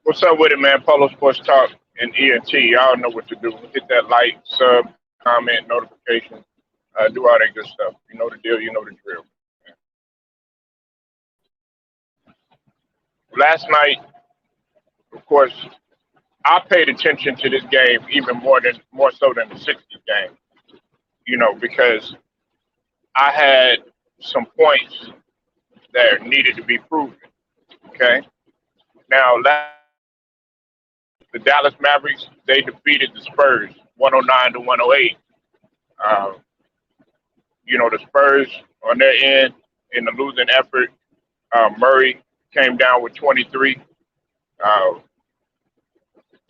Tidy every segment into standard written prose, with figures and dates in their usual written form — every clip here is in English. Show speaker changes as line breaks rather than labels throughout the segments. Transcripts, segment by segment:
What's up with it, man? Polo Sports Talk and ENT. Y'all know what to do. Hit that like, sub, comment, notification. Do all that good stuff. You know the deal. You know the drill. Last night, of course, I paid attention to this game even more so than the 60 game. You know, because I had some points that needed to be proven. Okay. Now, the Dallas Mavericks, they defeated the Spurs 109 to 108. Um, you know, the Spurs on their end in the losing effort, Murray came down with 23. Uh,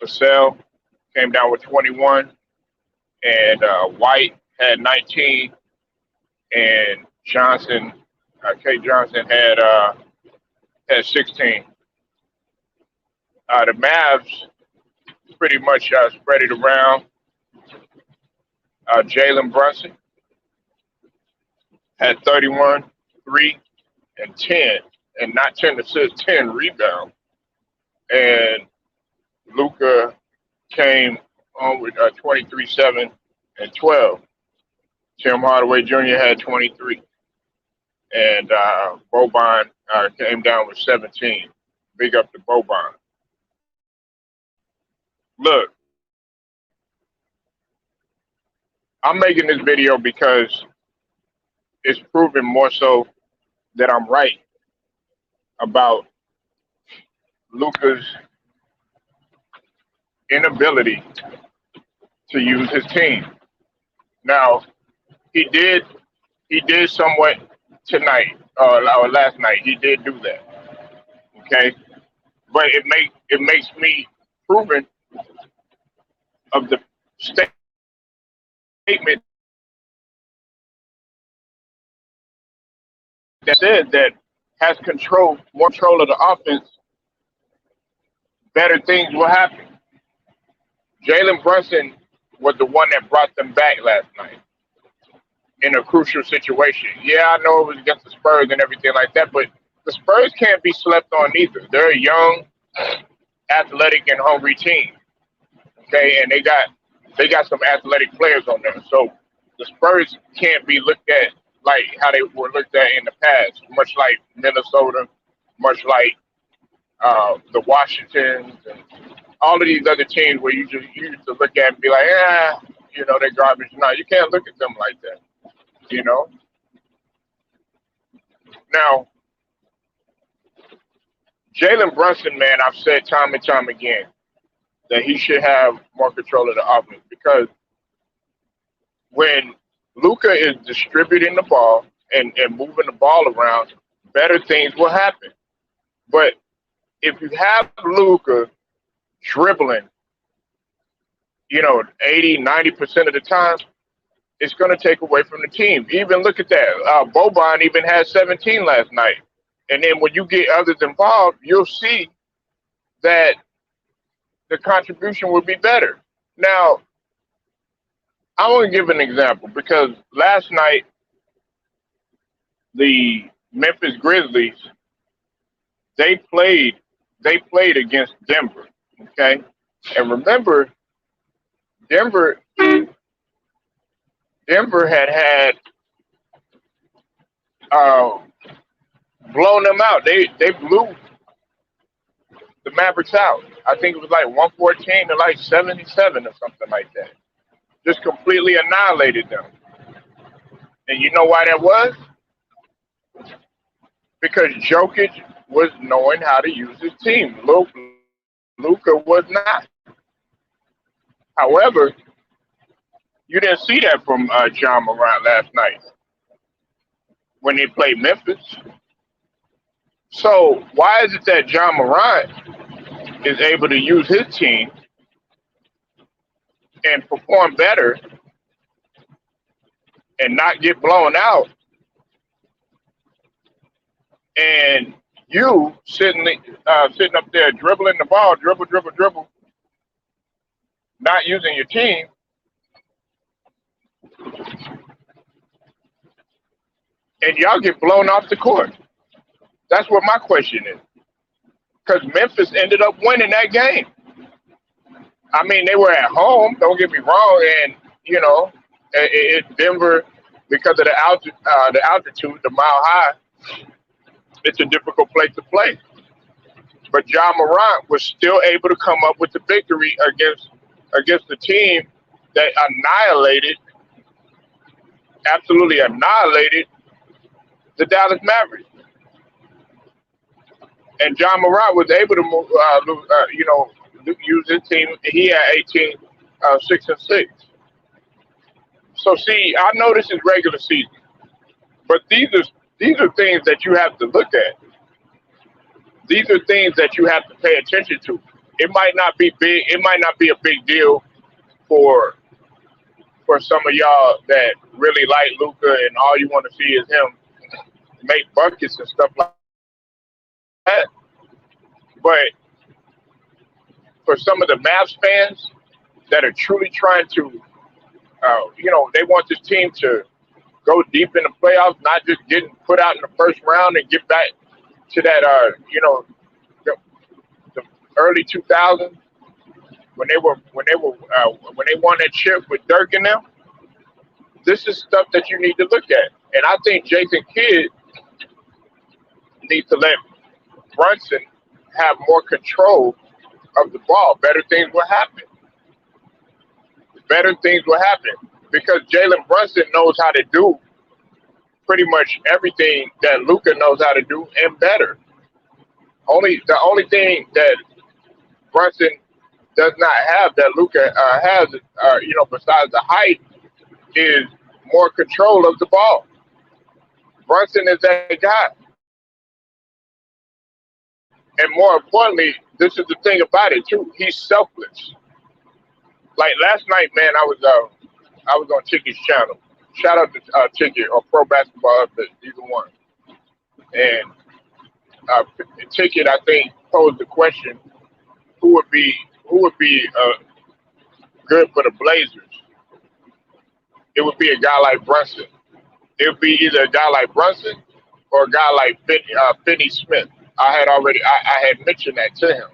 Vassell came down with 21, and White had 19, and Johnson, K. Johnson had 16. The Mavs pretty much spread it around. Jalen Brunson had 31, 3, and 10, and not 10 assists, 10 rebounds. And Luca came on with 23, 7, and 12. Tim Hardaway Jr. had 23. And Boban came down with 17. Big up to Boban. Look, I'm making this video because it's proven more so that I'm right about Luca's inability to use his team. Now, he did somewhat tonight or last night. He did do that. Okay, but it makes me proven of the statement that said that has more control of the offense, better things will happen. Jalen Brunson was the one that brought them back last night in a crucial situation. Yeah, I know it was against the Spurs and everything like that, but the Spurs can't be slept on either. They're a young, athletic, and hungry team. Okay, and they got some athletic players on there. So the Spurs can't be looked at like how they were looked at in the past, much like Minnesota, much like the Washingtons, and all of these other teams where you used to look at and be like, they're garbage. No, you can't look at them like that. You know. Now, Jalen Brunson, man, I've said time and time again that he should have more control of the offense because when Luca is distributing the ball and moving the ball around, better things will happen. But if you have Luca dribbling, 80, 90% of the time, it's going to take away from the team. Even look at that. Boban even had 17 last night. And then when you get others involved, you'll see that the contribution will be better. Now, I want to give an example because last night the Memphis Grizzlies they played against Denver, okay? And remember, Denver had uh, blown them out. They blew the Mavericks out. I think it was like 114 to like 77 or something like that. Just completely annihilated them. And you know why that was? Because Jokic was knowing how to use his team. Luka was not. However, you didn't see that from John Morant last night when they played Memphis. So why is it that John Morant is able to use his team and perform better and not get blown out, and you sitting up there dribbling the ball, dribble, not using your team, and y'all get blown off the court? That's what my question is. because Memphis ended up winning that game. I mean, they were at home. Don't get me wrong, and you know, Denver, because of the altitude, the mile high, it's a difficult place to play. But John Morant was still able to come up with the victory against the team that absolutely annihilated the Dallas Mavericks. And John Morant was able to move, use his team. He had 18, 6-6. So see, I know this is regular season, but these are things that you have to look at. These are things that you have to pay attention to. It might not be big. It might not be a big deal for some of y'all that really like Luka and all you want to see is him make buckets and stuff like that. But for some of the Mavs fans that are truly trying to, they want this team to go deep in the playoffs, not just getting put out in the first round and get back to that, the early 2000s when they won that chip with Dirk and them. This is stuff that you need to look at, and I think Jason Kidd needs to let Brunson have more control of the ball. Better things will happen. Better things will happen because Jalen Brunson knows how to do pretty much everything that Luka knows how to do and better. The only thing that Brunson does not have that Luka has, besides the height, is more control of the ball. Brunson is that guy. And more importantly, this is the thing about it too. He's selfless. Like last night, man, I was on Ticket's channel. Shout out to Ticket or Pro Basketball Update, either one. And Ticket, I think, posed the question: who would be good for the Blazers? It would be a guy like Brunson. It would be either a guy like Brunson or a guy like Finney Smith. I had mentioned that to him.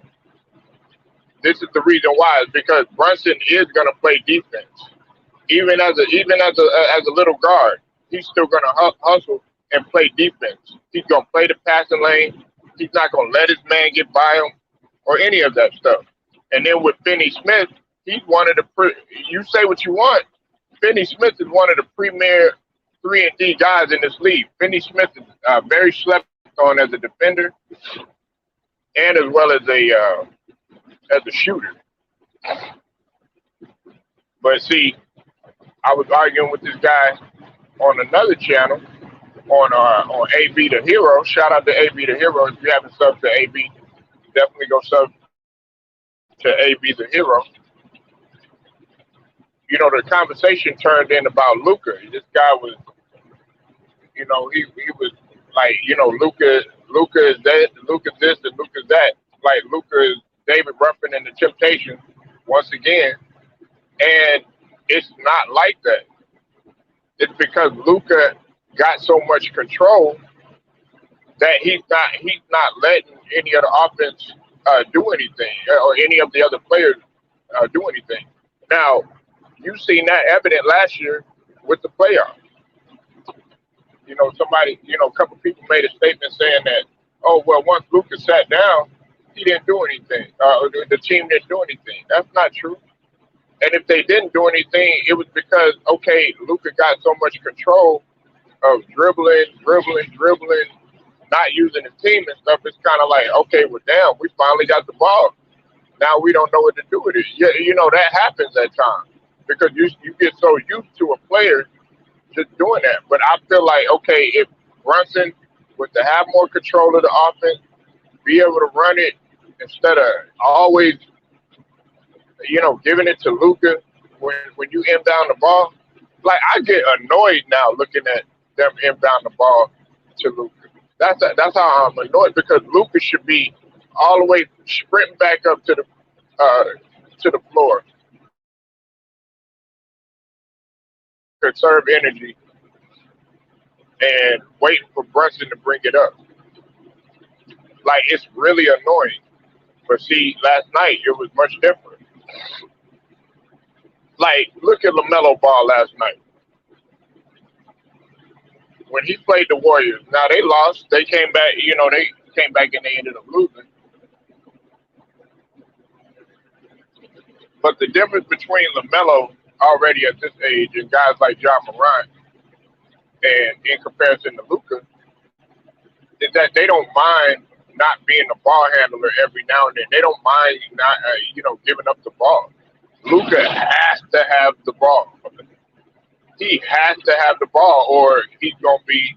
This is the reason why, is because Brunson is going to play defense, even as a little guard. He's still going to hustle and play defense. He's going to play the passing lane. He's not going to let his man get by him or any of that stuff. And then with Finney Smith, he's one of the you say what you want. Finney Smith is one of the premier 3-and-D guys in this league. Finney Smith is very slept on as a defender and as well as a shooter. But see, I was arguing with this guy on another channel on AB the Hero. Shout out to AB the Hero. If you haven't subbed to AB, definitely go sub to AB the Hero. You know, the conversation turned in about Luka. This guy was, he was like, Luka is that, Luka this, and Luka that. Like Luka is David Ruffin in the Temptations once again, and it's not like that. It's because Luka got so much control that he's not letting any of the offense do anything, or any of the other players do anything. Now, you've seen that evident last year with the playoffs. A couple people made a statement saying that, oh, well, once Luka sat down, he didn't do anything. The team didn't do anything. That's not true. And if they didn't do anything, it was because, okay, Luka got so much control of dribbling, not using his team and stuff. It's kind of like, okay, well, damn, we finally got the ball. Now we don't know what to do with it. Yeah, that happens at times because you get so used to a player just doing that. But I feel like, okay, if Brunson was to have more control of the offense, be able to run it instead of always, giving it to Luka when you inbound the ball. Like, I get annoyed now looking at them inbound the ball to Luka. That's how I'm annoyed, because Luka should be all the way sprinting back up to the floor, conserve energy, and waiting for Brunson to bring it up. Like it's really annoying. But see, last night it was much different. Like look at LaMelo Ball last night when he played the Warriors. Now they lost. They came back. They came back and they ended up losing. But the difference between LaMelo already at this age and guys like John Morant, and in comparison to Luca, is that they don't mind not being the ball handler every now and then. They don't mind not, giving up the ball. Luca has to have the ball. He has to have the ball, or he's gonna be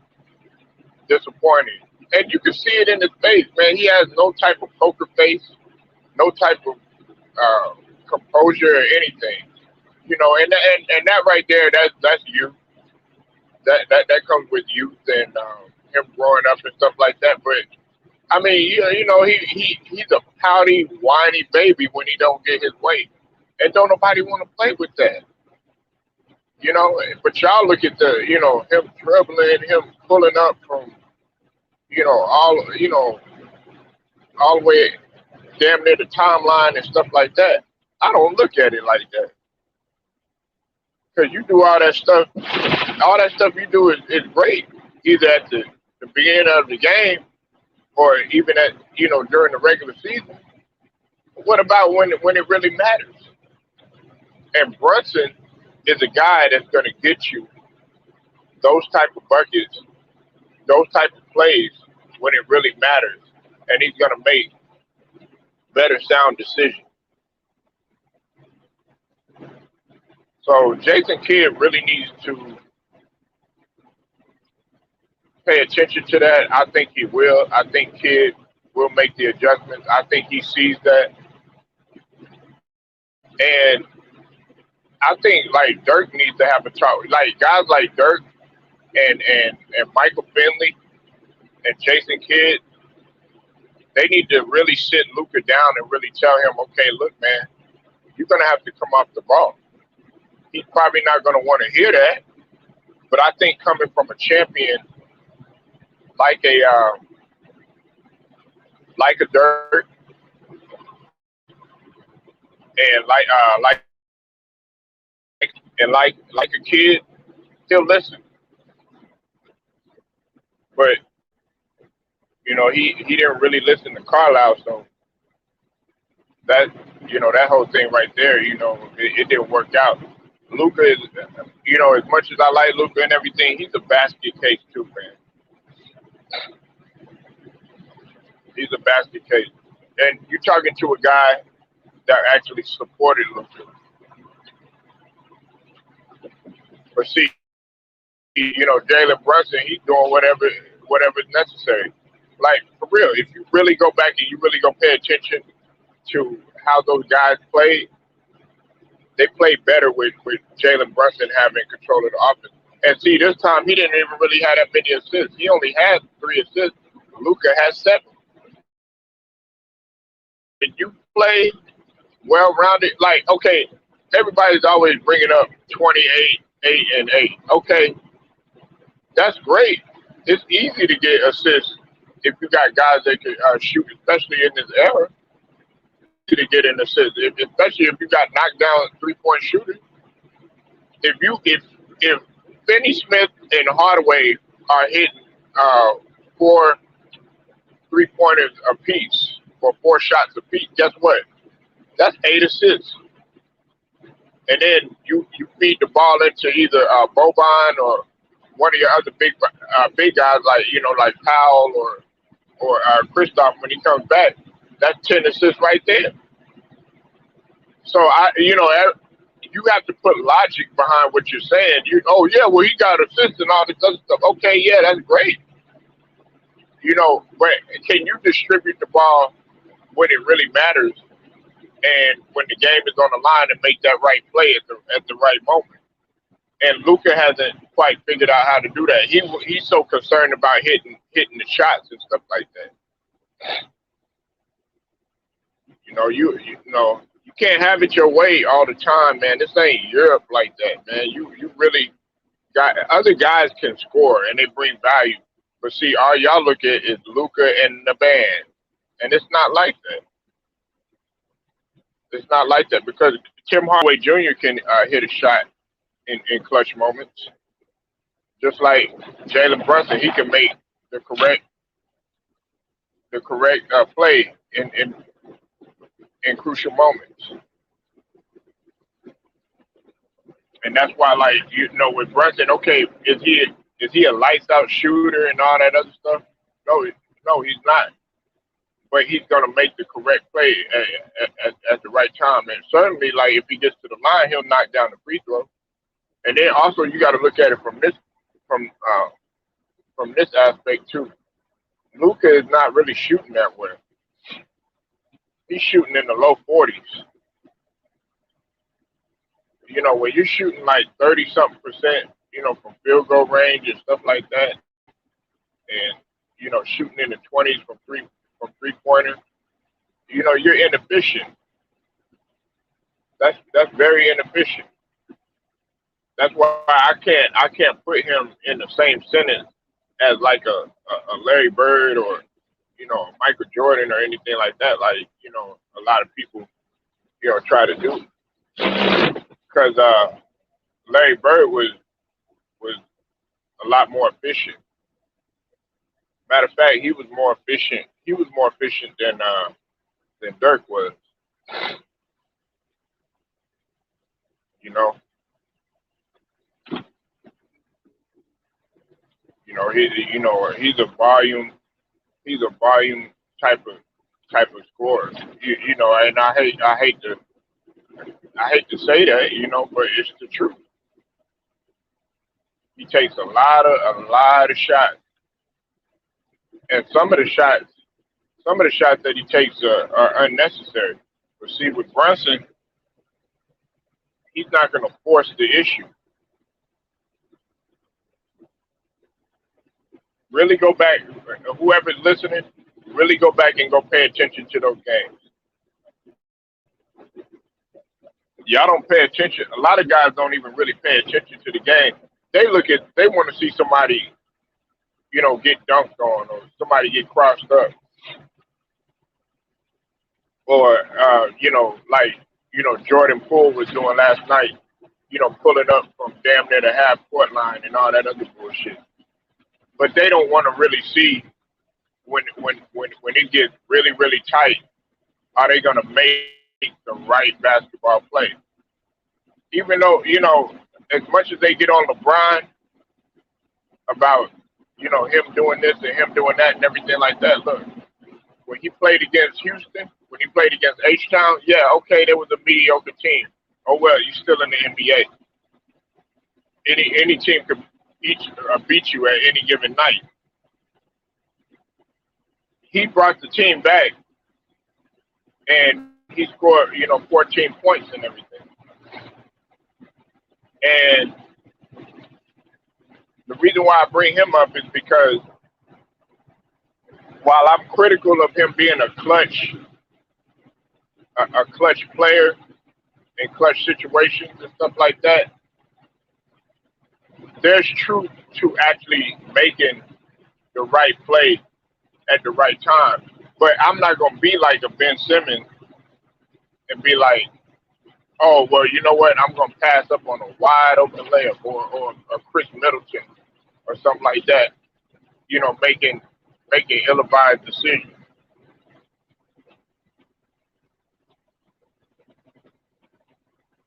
disappointed. And you can see it in his face, man. He has no type of poker face, no type of composure or anything. And that right there, that's youth. That comes with youth and him growing up and stuff like that. But I mean, he's a pouty, whiny baby when he don't get his way, and don't nobody want to play with that. But y'all look at him dribbling, him pulling up from all the way damn near the timeline and stuff like that. I don't look at it like that because you do all that stuff. All that stuff you do is great, either at the beginning of the game or even at during the regular season. What about when it really matters? And Brunson is a guy that's going to get you those type of buckets, those type of plays when it really matters, and he's going to make better sound decisions. So Jason Kidd really needs to pay attention to that. I think he will. I think Kidd will make the adjustments. I think he sees that. And I think like Dirk needs to have a talk. Like guys like Dirk and Michael Finley and Jason Kidd, they need to really sit Luka down and really tell him, okay, look, man, you're gonna have to come off the ball. He's probably not gonna want to hear that, but I think coming from a champion like a Dirk and like a Kid, he'll listen. But he didn't really listen to Carlisle, so that that whole thing right there, it didn't work out. Luca is, as much as I like Luca and everything, he's a basket case too, man. He's a basket case, and you're talking to a guy that actually supported Luca. But see, Jalen Brunson, he's doing whatever's necessary. Like for real, if you really go back and you really go pay attention to how those guys played, they played better with Jalen Brunson having control of the offense. And see, this time he didn't even really have that many assists. He only had 3 assists. Luka has 7. And you play well-rounded, like, okay, everybody's always bringing up 28, 8, and 8. Okay, that's great. It's easy to get assists if you got guys that can shoot, especially in this era. To get an assist, especially if you got knocked down 3-point shooters. If Finney Smith and Hardaway are hitting 4 3-pointers apiece or 4 shots apiece, guess what? That's 8 assists. And then you feed the ball into either Boban or one of your other big guys like Powell or Kristoff when he comes back. That's 10 assists right there. So you have to put logic behind what you're saying. Well, he got assists and all this other stuff. Okay, yeah, that's great. But can you distribute the ball when it really matters and when the game is on the line and make that right play at the right moment? And Luka hasn't quite figured out how to do that. He's so concerned about hitting the shots and stuff like that. You can't have it your way all the time, man. This ain't Europe like that, man. You really got other guys can score and they bring value. But see, all y'all look at is Luka and the band. And it's not like that. It's not like that because Tim Hardaway Jr. can hit a shot in clutch moments, just like Jalen Brunson. He can make the correct play in crucial moments, and that's why, like with Brunson, okay, is he a lights out shooter and all that other stuff? No, no, he's not. But he's gonna make the correct play at the right time, and certainly, like if he gets to the line, he'll knock down the free throw. And then also, you got to look at it from from this aspect too. Luka is not really shooting that well. He's shooting in the low 40s. When you're shooting like 30 something percent, from field goal range and stuff like that, and shooting in the 20s from three pointer, you're inefficient. That's very inefficient. That's why I can't put him in the same sentence as like a Larry Bird or Michael Jordan or anything like that. Like a lot of people try to do because Larry Bird was a lot more efficient. Matter of fact, he was more efficient. He was more efficient than Dirk was. You know, he's a volume. He's a volume type of scorer. And I hate to say that, but it's the truth. He takes a lot of shots, and some of the shots that he takes are unnecessary. But see, with Brunson, he's not going to force the issue. Really go back, whoever's listening, really go back and go pay attention to those games. Y'all don't pay attention. A lot of guys don't even really pay attention to the game. They want to see somebody, get dunked on or somebody get crossed up or, Jordan Poole was doing last night, pulling up from damn near the half court line and all that other bullshit. But they don't want to really see when it gets really, really tight, are they going to make the right basketball play? Even though, as much as they get on LeBron about, him doing this and him doing that and everything like that, look, when he played against Houston, when he played against H-Town, yeah, okay, there was a mediocre team. Oh, well, you're still in the NBA. Any team could beat you at any given night. He brought the team back, and he scored, 14 points and everything. And the reason why I bring him up is because while I'm critical of him being a clutch player in clutch situations and stuff like that, there's truth to actually making the right play at the right time. But I'm not going to be like a Ben Simmons and be like, oh, well, you know what? I'm going to pass up on a wide open layup or a Chris Middleton or something like that, making ill-advised decisions.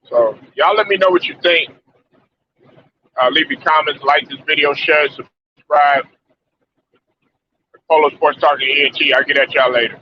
So y'all let me know what you think. Leave your comments, like this video, share, subscribe. Polo Sports Talking ENT. I'll get at y'all later.